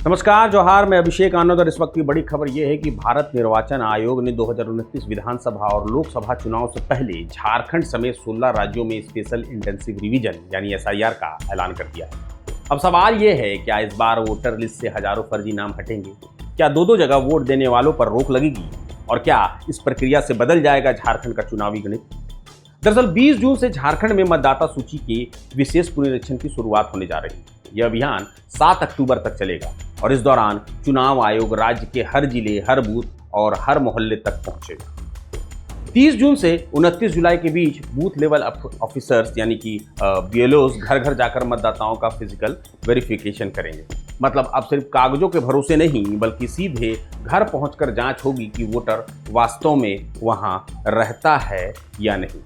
नमस्कार, जोहार। मैं अभिषेक आनंद और इस वक्त की बड़ी खबर यह है कि भारत निर्वाचन आयोग ने 2029 विधानसभा और लोकसभा चुनाव से पहले झारखंड समेत 16 राज्यों में स्पेशल इंटेंसिव रिवीजन यानी एसआईआर का ऐलान कर दिया है। अब सवाल यह है, क्या इस बार वोटर लिस्ट से हजारों फर्जी नाम हटेंगे? क्या दो जगह वोट देने वालों पर रोक लगेगी? और क्या इस प्रक्रिया से बदल जाएगा झारखंड का चुनावी गणित? दरअसल 20 जून से झारखंड में मतदाता सूची के विशेष पुनरीक्षण की शुरुआत होने जा रही है। यह अभियान 7 अक्टूबर तक चलेगा और इस दौरान चुनाव आयोग राज्य के हर जिले, हर बूथ और हर मोहल्ले तक पहुंचेगा। 30 जून से 29 जुलाई के बीच बूथ लेवल ऑफिसर्स यानी कि बीएलओज घर घर जाकर मतदाताओं का फिजिकल वेरिफिकेशन करेंगे। मतलब अब सिर्फ कागजों के भरोसे नहीं, बल्कि सीधे घर पहुंचकर जांच होगी कि वोटर वास्तव में वहां रहता है या नहीं।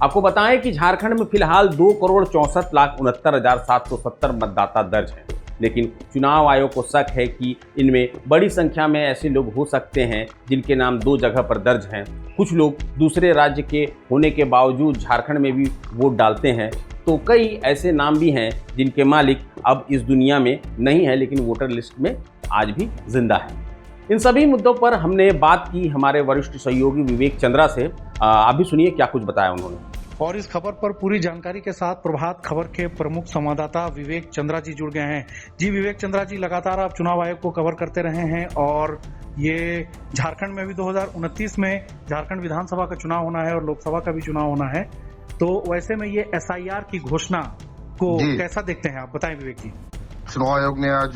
आपको बताएं कि झारखंड में फिलहाल 2,64,69,770 मतदाता दर्ज हैं, लेकिन चुनाव आयोग को शक है कि इनमें बड़ी संख्या में ऐसे लोग हो सकते हैं जिनके नाम 2 जगह पर दर्ज हैं। कुछ लोग दूसरे राज्य के होने के बावजूद झारखंड में भी वोट डालते हैं, तो कई ऐसे नाम भी हैं जिनके मालिक अब इस दुनिया में नहीं है, लेकिन वोटर लिस्ट में आज भी जिंदा है। इन सभी मुद्दों पर हमने बात की हमारे वरिष्ठ सहयोगी विवेक चंद्रा से। आप भी सुनिए क्या कुछ बताया उन्होंने। और इस खबर पर पूरी जानकारी के साथ प्रभात खबर के प्रमुख संवाददाता विवेक चंद्रा जी जुड़ गए हैं। जी विवेक चंद्रा जी, लगातार आप चुनाव आयोग को कवर करते रहे हैं और ये झारखंड में भी 2029 में झारखंड विधानसभा का चुनाव होना है और लोकसभा का भी चुनाव होना है, तो वैसे में ये एसआईआर की घोषणा को कैसा देखते हैं आप? बताएं विवेक जी। चुनाव आयोग ने आज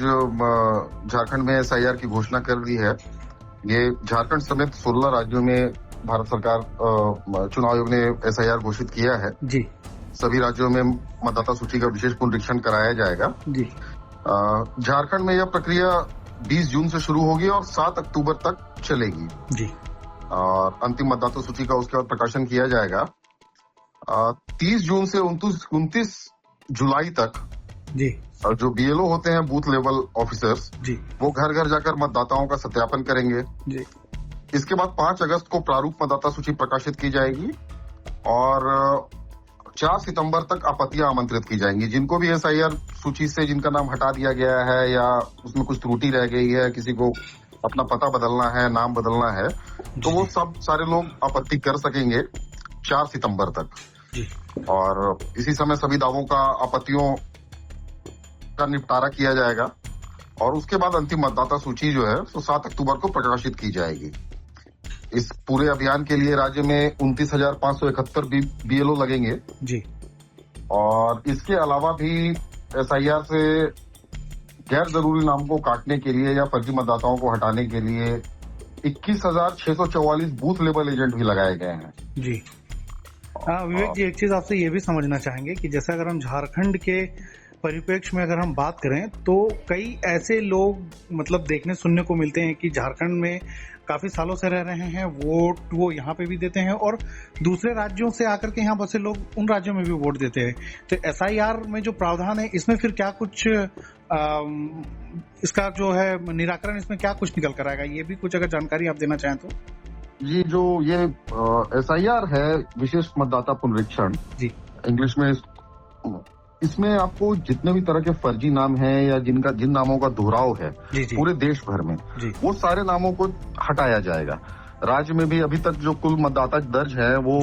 झारखंड में एसआईआर की घोषणा कर दी है। ये झारखंड समेत 16 राज्यों में भारत सरकार चुनाव आयोग ने एसआईआर घोषित किया है। जी। सभी राज्यों में मतदाता सूची का विशेष पुनरीक्षण कराया जाएगा। जी। झारखंड में यह प्रक्रिया 20 जून से शुरू होगी और 7 अक्टूबर तक चलेगी। जी। और अंतिम मतदाता सूची का उसके बाद प्रकाशन किया जाएगा 30 जून से 29 जुलाई तक। जी। और जो बीएलओ होते हैं, बूथ लेवल ऑफिसर्स, जी, वो घर घर जाकर मतदाताओं का सत्यापन करेंगे। जी। इसके बाद 5 अगस्त को प्रारूप मतदाता सूची प्रकाशित की जाएगी और 4 सितंबर तक आपत्तियां आमंत्रित की जाएंगी। जिनको भी एसआईआर सूची से जिनका नाम हटा दिया गया है या उसमें कुछ त्रुटि रह गई है, किसी को अपना पता बदलना है, नाम बदलना है, तो वो सब सारे लोग आपत्ति कर सकेंगे 4 सितंबर तक। जी। और इसी समय सभी दावों का, आपत्तियों का निपटारा किया जाएगा और उसके बाद अंतिम मतदाता सूची जो है तो 7 अक्टूबर को प्रकाशित की जाएगी। इस पूरे अभियान के लिए राज्य में 29,571 बीएलओ लगेंगे। जी। और इसके अलावा भी एसआईआर से गैर जरूरी नाम को काटने के लिए या फर्जी मतदाताओं को हटाने के लिए 21,644 बूथ लेवल एजेंट भी लगाए गए हैं। जी। विवेक जी, एक चीज आपसे ये भी समझना चाहेंगे कि जैसे अगर हम झारखंड के परिप्रेक्ष्य में अगर हम बात करें तो कई ऐसे लोग मतलब देखने सुनने को मिलते हैं कि झारखंड में काफी सालों से रह रहे हैं, वोट वो यहाँ पे भी देते हैं और दूसरे राज्यों से आकर के यहाँ बसे लोग उन राज्यों में भी वोट देते हैं। तो एसआईआर में जो प्रावधान है इसमें फिर क्या कुछ इसका जो है निराकरण, इसमें क्या कुछ निकल कर आएगा, ये भी कुछ अगर जानकारी आप देना चाहें तो। ये जो ये एसआईआर है, विशेष मतदाता पुनरीक्षण, जी, इंग्लिश में, इसमें आपको जितने भी तरह के फर्जी नाम हैं या जिन नामों का दोहराव है पूरे देश भर में, वो सारे नामों को हटाया जाएगा। राज्य में भी अभी तक जो कुल मतदाता दर्ज है वो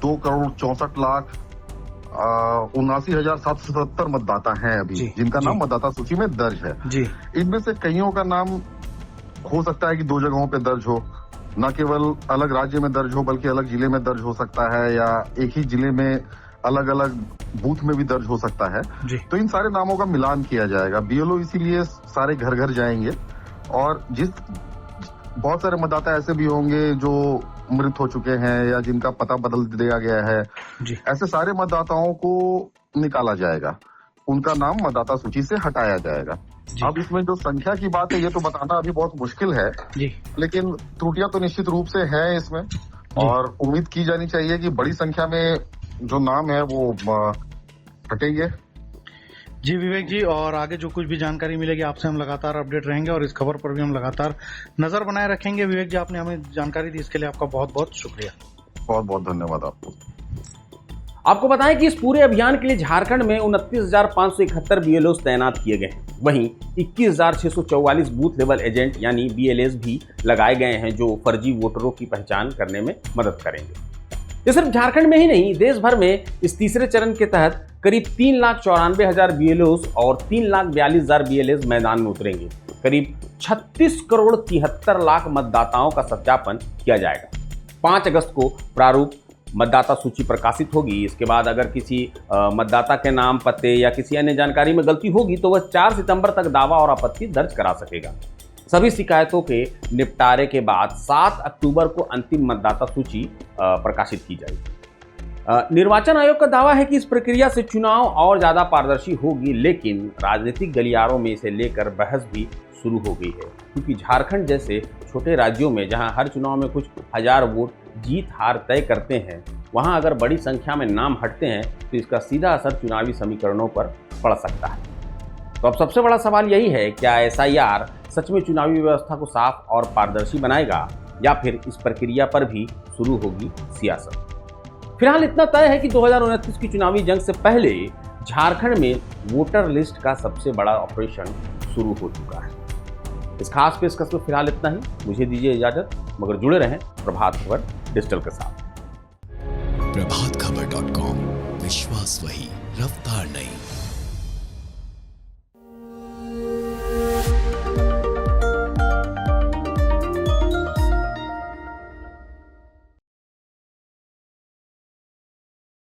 2,64,79,770 मतदाता हैं अभी, जिनका नाम मतदाता सूची में दर्ज है। इनमें से कईयों का नाम हो सकता है कि 2 जगहों पे दर्ज हो, न केवल अलग राज्य में दर्ज हो बल्कि अलग जिले में दर्ज हो सकता है या एक ही जिले में अलग अलग बूथ में भी दर्ज हो सकता है। तो इन सारे नामों का मिलान किया जाएगा। बीएलओ इसीलिए सारे घर घर जाएंगे और बहुत सारे मतदाता ऐसे भी होंगे जो मृत हो चुके हैं या जिनका पता बदल दिया गया है, ऐसे सारे मतदाताओं को निकाला जाएगा, उनका नाम मतदाता सूची से हटाया जाएगा। अब इसमें जो संख्या की बात है ये तो बताना अभी बहुत मुश्किल है, लेकिन त्रुटियां तो निश्चित रूप से है इसमें और उम्मीद की जानी चाहिए कि बड़ी संख्या में जो नाम है वो हटेंगे। जी विवेक जी, और आगे जो कुछ भी जानकारी मिलेगी आपसे हम लगातार अपडेट रहेंगे और इस खबर पर भी हम लगातार नजर बनाए रखेंगे। विवेक जी, आपने हमें जानकारी दी इसके लिए आपका बहुत बहुत शुक्रिया। बहुत बहुत धन्यवाद आपको। आपको बताएं कि इस पूरे अभियान के लिए झारखंड में 29,571 बीएलओ तैनात किए गए हैं। वहीं 21,644 बूथ लेवल एजेंट यानी बीएलएस भी लगाए गए हैं जो फर्जी वोटरों की पहचान करने में मदद करेंगे। ये सिर्फ झारखंड में ही नहीं, देश भर में इस तीसरे चरण के तहत करीब 3,94,000 बीएलओ और 3,42,000 बीएलएस मैदान में उतरेंगे। करीब 36 करोड़ 73 लाख मतदाताओं का सत्यापन किया जाएगा। 5 अगस्त को प्रारूप मतदाता सूची प्रकाशित होगी। इसके बाद अगर किसी मतदाता के नाम, पते या किसी अन्य जानकारी में गलती होगी तो वह 4 सितंबर तक दावा और आपत्ति दर्ज करा सकेगा। सभी शिकायतों के निपटारे के बाद 7 अक्टूबर को अंतिम मतदाता सूची प्रकाशित की जाएगी। निर्वाचन आयोग का दावा है कि इस प्रक्रिया से चुनाव और ज़्यादा पारदर्शी होगी, लेकिन राजनीतिक गलियारों में इसे लेकर बहस भी शुरू हो गई है, क्योंकि झारखंड जैसे छोटे राज्यों में जहां हर चुनाव में कुछ हजार वोट जीत हार तय करते हैं, वहां अगर बड़ी संख्या में नाम हटते हैं तो इसका सीधा असर चुनावी समीकरणों पर पड़ सकता है। तो अब सबसे बड़ा सवाल यही है, क्या एसआईआर सच में चुनावी व्यवस्था को साफ और पारदर्शी बनाएगा या फिर इस प्रक्रिया पर भी शुरू होगी सियासत। फिलहाल इतना तय है कि 2029 की चुनावी जंग से पहले झारखंड में वोटर लिस्ट का सबसे बड़ा ऑपरेशन शुरू हो चुका है। इस खास पेशकश में फिलहाल इतना ही। मुझे दीजिए इजाजत, मगर जुड़े रहें प्रभात खबर डिजिटल के साथ। प्रभातखबर.com, विश्वास वही, रफ्तार नहीं।